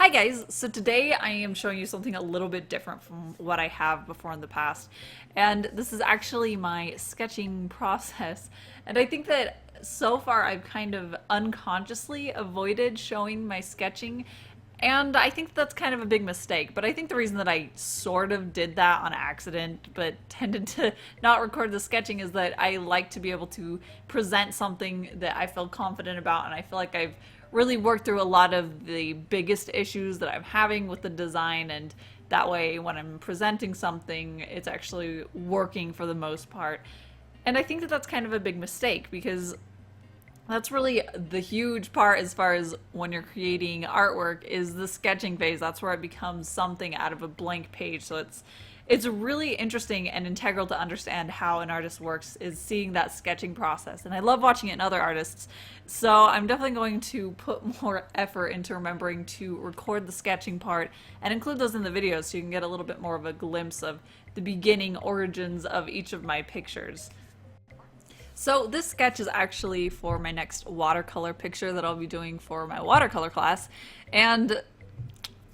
Hi guys, so today I am showing you something a little bit different from what I have before in the past. And this is actually my sketching process. And I think that so far I've kind of unconsciously avoided showing my sketching. And I think that's kind of a big mistake. But I think the reason that I sort of did that on accident, but tended to not record the sketching, is that I like to be able to present something that I feel confident about. And I feel like I've really worked through a lot of the biggest issues that I'm having with the design, and that way when I'm presenting something, it's actually working for the most part. And I think that that's kind of a big mistake because that's really the huge part as far as when you're creating artwork is the sketching phase. That's where it becomes something out of a blank page. So it's really interesting and integral to understand how an artist works is seeing that sketching process. And I love watching it in other artists. So I'm definitely going to put more effort into remembering to record the sketching part and include those in the videos so you can get a little bit more of a glimpse of the beginning origins of each of my pictures. So this sketch is actually for my next watercolor picture that I'll be doing for my watercolor class. And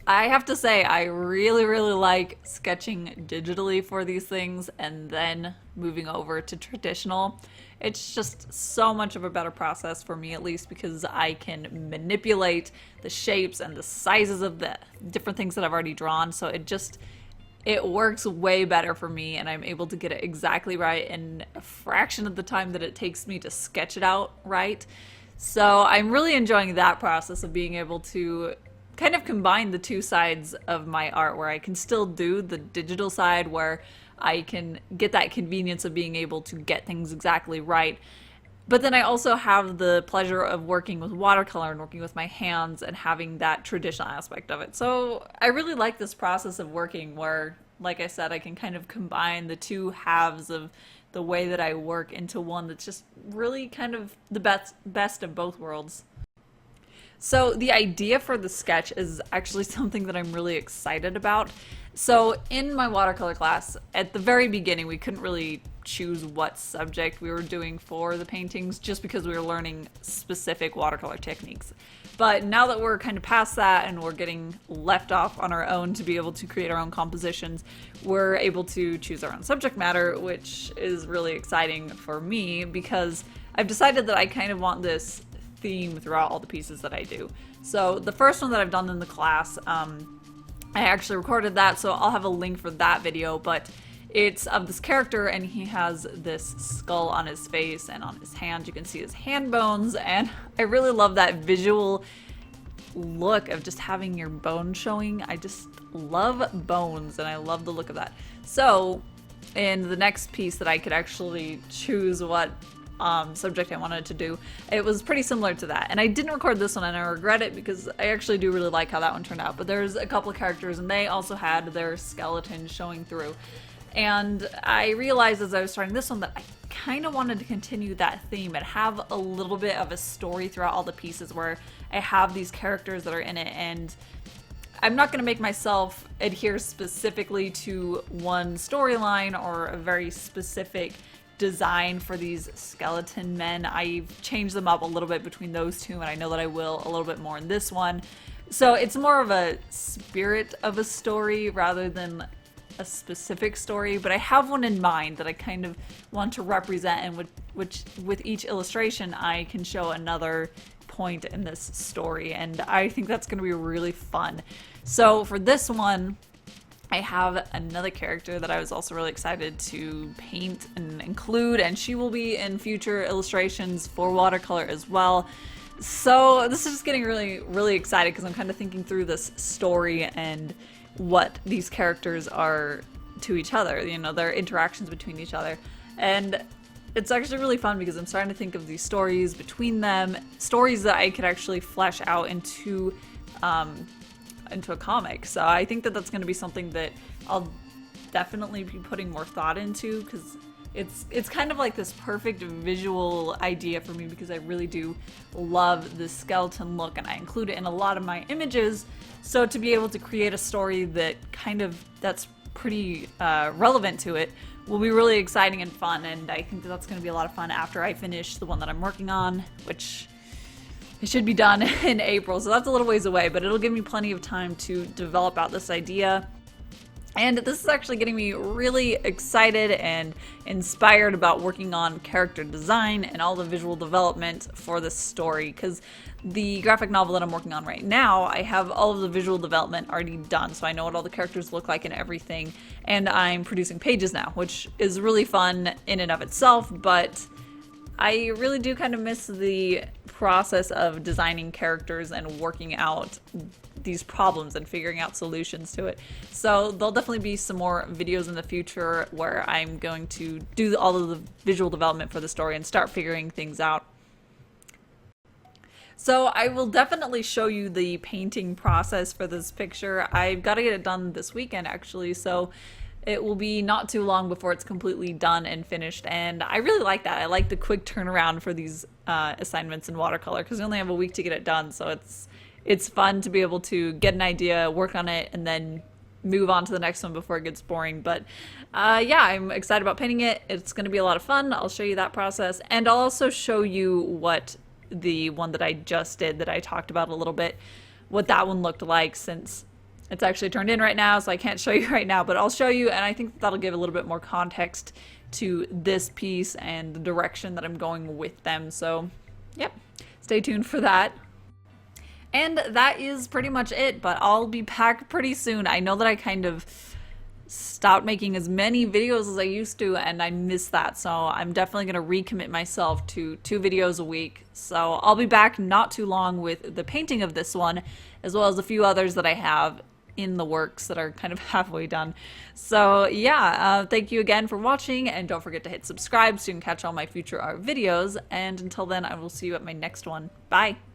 I have to say, I really, really like sketching digitally for these things and then moving over to traditional. It's just so much of a better process for me, at least, because I can manipulate the shapes and the sizes of the different things that I've already drawn. So it works way better for me, and I'm able to get it exactly right in a fraction of the time that it takes me to sketch it out right. So I'm really enjoying that process of being able to kind of combine the two sides of my art, where I can still do the digital side where I can get that convenience of being able to get things exactly right. But then I also have the pleasure of working with watercolor and working with my hands and having that traditional aspect of it. So I really like this process of working where, like I said, I can kind of combine the two halves of the way that I work into one that's just really kind of the best of both worlds. So the idea for the sketch is actually something that I'm really excited about. So in my watercolor class, at the very beginning, we couldn't really choose what subject we were doing for the paintings just because we were learning specific watercolor techniques. But now that we're kind of past that and we're getting left off on our own to be able to create our own compositions, we're able to choose our own subject matter, which is really exciting for me because I've decided that I kind of want this theme throughout all the pieces that I do. So the first one that I've done in the class, I actually recorded that, so I'll have a link for that video, but it's of this character and he has this skull on his face and on his hand. You can see his hand bones, and I really love that visual look of just having your bone showing. I just love bones and I love the look of that. So in the next piece that I could actually choose what subject I wanted to do, it was pretty similar to that. And I didn't record this one and I regret it because I actually do really like how that one turned out. But there's a couple of characters and they also had their skeletons showing through. And I realized as I was starting this one that I kind of wanted to continue that theme and have a little bit of a story throughout all the pieces where I have these characters that are in it, and I'm not going to make myself adhere specifically to one storyline or a very specific design for these skeleton men. I've changed them up a little bit between those two, and I know that I will a little bit more in this one. So it's more of a spirit of a story rather than a specific story, but I have one in mind that I kind of want to represent, and which with each illustration I can show another point in this story, and I think that's going to be really fun. So for this one, I have another character that I was also really excited to paint and include, and she will be in future illustrations for watercolor as well. So this is just getting really, really excited because I'm kind of thinking through this story and what these characters are to each other, you know, their interactions between each other. And it's actually really fun because I'm starting to think of these stories between them, stories that I could actually flesh out into a comic. So I think that that's going to be something that I'll definitely be putting more thought into, because it's kind of like this perfect visual idea for me because I really do love the skeleton look and I include it in a lot of my images. So to be able to create a story that that's pretty relevant to it will be really exciting and fun, and I think that that's going to be a lot of fun after I finish the one that I'm working on, which It should be done in April, so that's a little ways away, but it'll give me plenty of time to develop out this idea. And this is actually getting me really excited and inspired about working on character design and all the visual development for this story, because the graphic novel that I'm working on right now, I have all of the visual development already done, so I know what all the characters look like and everything, and I'm producing pages now, which is really fun in and of itself, but I really do kind of miss the process of designing characters and working out these problems and figuring out solutions to it. So there'll definitely be some more videos in the future where I'm going to do all of the visual development for the story and start figuring things out. So I will definitely show you the painting process for this picture. I've got to get it done this weekend actually, so it will be not too long before it's completely done and finished, and I really like that. I like the quick turnaround for these assignments in watercolor because we only have a week to get it done, so it's fun to be able to get an idea, work on it, and then move on to the next one before it gets boring. But yeah, I'm excited about painting it. It's going to be a lot of fun. I'll show you that process, and I'll also show you what the one that I just did that I talked about a little bit, what that one looked like, since it's actually turned in right now, so I can't show you right now, but I'll show you, and I think that'll give a little bit more context to this piece and the direction that I'm going with them. So yep, stay tuned for that. And that is pretty much it, but I'll be back pretty soon. I know that I kind of stopped making as many videos as I used to, and I miss that, so I'm definitely going to recommit myself to 2 videos a week. So I'll be back not too long with the painting of this one, as well as a few others that I have in the works that are kind of halfway done. So yeah, thank you again for watching, and don't forget to hit subscribe so you can catch all my future art videos, and until then I will see you at my next one. Bye!